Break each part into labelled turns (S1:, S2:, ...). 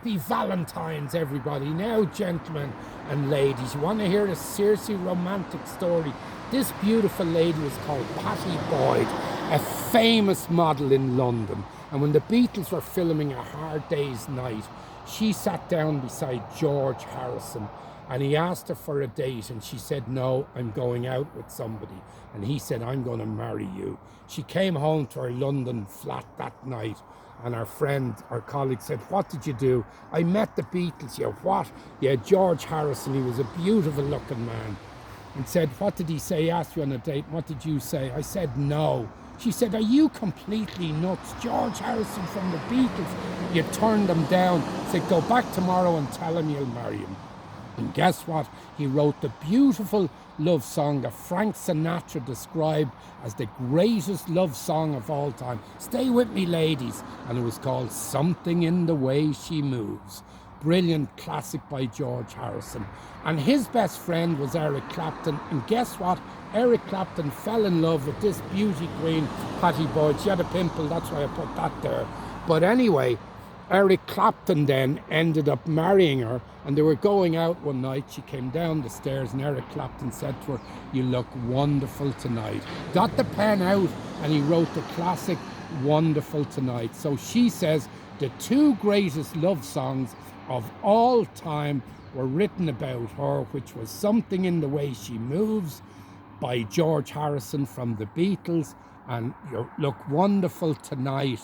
S1: Happy Valentine's, everybody. Now, gentlemen and ladies, you want to hear a seriously romantic story? This beautiful lady was called Pattie Boyd, a famous model in London. And when the Beatles were filming A Hard Day's Night, she sat down beside George Harrison and he asked her for a date and she said, no, I'm going out with somebody. And he said, I'm going to marry you. She came home to her London flat that night and our friend, our colleague said, what did you do? I met the Beatles. Yeah, what? Yeah, George Harrison, he was a beautiful looking man. And said, what did he say? He asked you on a date. What did you say? I said, no. She said, are you completely nuts? George Harrison from the Beatles. You turned him down. Said, go back tomorrow and tell him you'll marry him. And guess what? He wrote the beautiful love song that Frank Sinatra described as the greatest love song of all time. Stay with me, ladies. And it was called Something in the Way She Moves. Brilliant classic by George Harrison. And his best friend was Eric Clapton. And guess what? Eric Clapton fell in love with this beauty queen, Pattie Boyd. She had a pimple, that's why I put that there. But anyway, Eric Clapton then ended up marrying her, and they were going out one night. She came down the stairs and Eric Clapton said to her, you look wonderful tonight. Got the pen out and he wrote the classic Wonderful Tonight. So she says the two greatest love songs of all time were written about her, which was Something in the Way She Moves by George Harrison from the Beatles and You Look Wonderful Tonight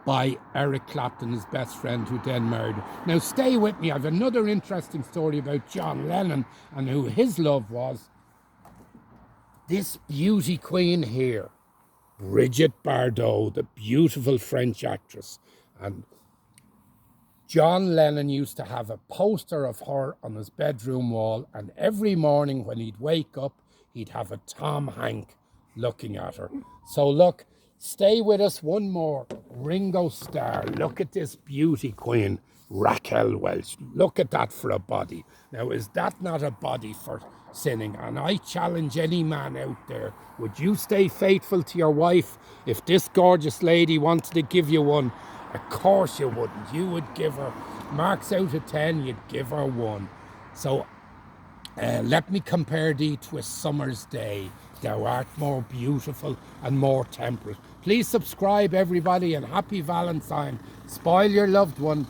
S1: by Eric Clapton, his best friend, who then married her. Now stay with me, I have another interesting story about John Lennon and who his love was. This beauty queen here, Brigitte Bardot, the beautiful French actress. And John Lennon used to have a poster of her on his bedroom wall, and every morning when he'd wake up, he'd have a Tom Hanks looking at her. So look, stay with us one more. Ringo Starr, look at this beauty queen, Raquel Welch. Look at that for a body. Now, is that not a body for sinning? And I challenge any man out there, would you stay faithful to your wife if this gorgeous lady wanted to give you one? Of course you wouldn't. You would give her, marks out of 10, you'd give her 1. So let me compare thee to a summer's day. Thou art more beautiful and more temperate. Please subscribe, everybody, and happy Valentine. Spoil your loved one.